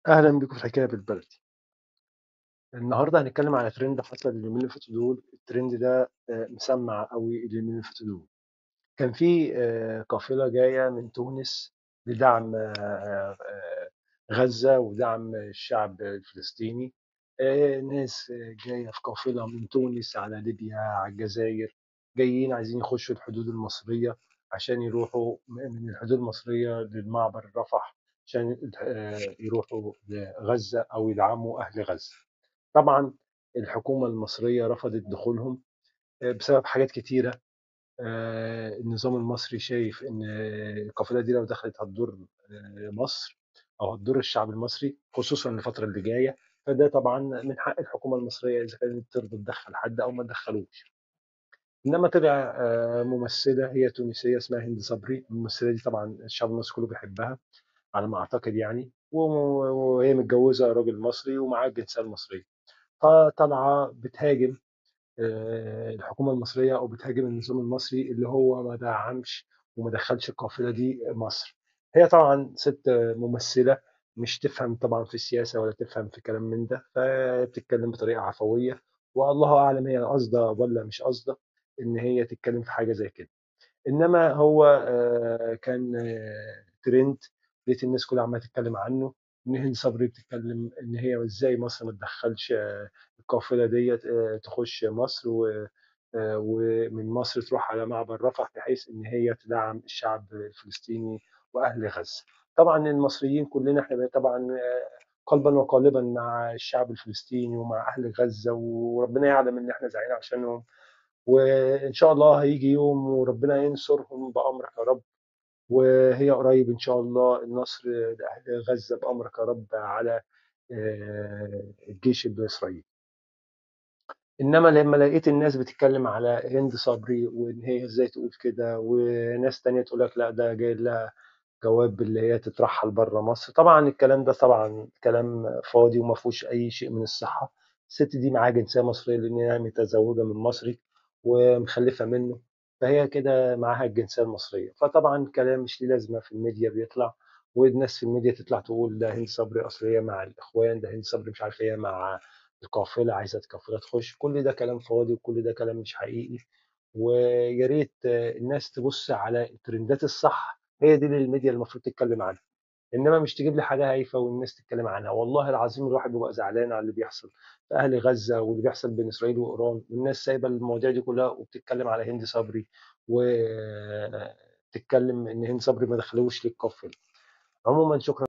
أهلا بكم في حكاية بالبلدي. النهاردة هنتكلم على ترند حصل اليومين اللي فاتوا دول. الترند ده مسمع قوي اليومين اللي فاتوا دول. كان في قافلة جاية من تونس لدعم غزة ودعم الشعب الفلسطيني. ناس جاية في قافلة من تونس على ليبيا على الجزائر، جايين عايزين يخشوا الحدود المصرية عشان يروحوا من الحدود المصرية للمعبر رفح، عشان يروحوا لغزة أو يدعموا أهل غزة. طبعا الحكومة المصرية رفضت دخولهم بسبب حاجات كتيرة. النظام المصري شايف ان القافله دي لو دخلت هتضر مصر، او هتضر الشعب المصري خصوصا الفتره اللي جايه. فده طبعا من حق الحكومه المصريه اذا كانت ترضى تدخل حد او ما تدخلوش. انما طلع ممثله هي تونسيه اسمها هند صبري. الممثله دي طبعا الشعب المصري كله بيحبها على ما اعتقد يعني، وهي متجوزه راجل مصري ومعاها الجنسيه المصريه. فطالعه بتهاجم الحكومة المصرية، أو بتهاجم النظام المصري اللي هو ما دعمش وما دخلش القافلة دي مصر. هي طبعا ست ممثلة، مش تفهم طبعا في السياسة ولا تفهم في كلام من ده، فبتتكلم بطريقة عفوية. والله أعلم هي قاصدة ولا مش قاصدة إن هي تتكلم في حاجة زي كده. انما هو كان ترند. لقيت الناس كلها عماله تتكلم عنه، ان هند صبري بتتكلم ان هي ازاي مصر ما تدخلش القافله ديت تخش مصر ومن مصر تروح على معبر رفح بحيث ان هي تدعم الشعب الفلسطيني واهل غزه. طبعا المصريين كلنا احنا طبعا قلبا وقالبا مع الشعب الفلسطيني ومع اهل غزه، وربنا يعلم ان احنا زعلانين عشانهم. وإن شاء الله هيجي يوم وربنا ينصرهم بأمرك يا رب. وهي قريب إن شاء الله النصر لأهل غزة بأمرك يا رب على الجيش الإسرائيلي. إنما لما لقيت الناس بتتكلم على هند صبري وإن هي إزاي تقول كده، وناس تانية تقول لك لا ده جاي لها جواب اللي هي تترحل بره مصر، طبعا الكلام ده طبعا كلام فاضي وما فيهوش اي شيء من الصحه. الست دي معاها جنسيه مصريه لان هي متزوجه من مصري ومخلفه منه، فهي كده معاها الجنسيه المصريه. فطبعا كلام مش ليه لازمه في الميديا بيطلع، والناس في الميديا تطلع تقول ده هند صبري اصل هي مع الاخوان، ده هند صبري مش عارف هي مع القافله عايزه القافله تخش. كل ده كلام فاضي وكل ده كلام مش حقيقي. ويا ريت الناس تبص على الترندات الصح، هي دي اللي الميديا المفروض تتكلم عنها. انما مش تجيب لي حاجه هايفه والناس تتكلم عنها. والله العظيم الواحد بيبقى زعلان على اللي بيحصل في اهل غزه واللي بيحصل بين اسرائيل وايران، والناس سايبه المواضيع دي كلها وبتتكلم على هند صبري، وتتكلم ان هند صبري ما دخلوش للكفر. عموما شكرا.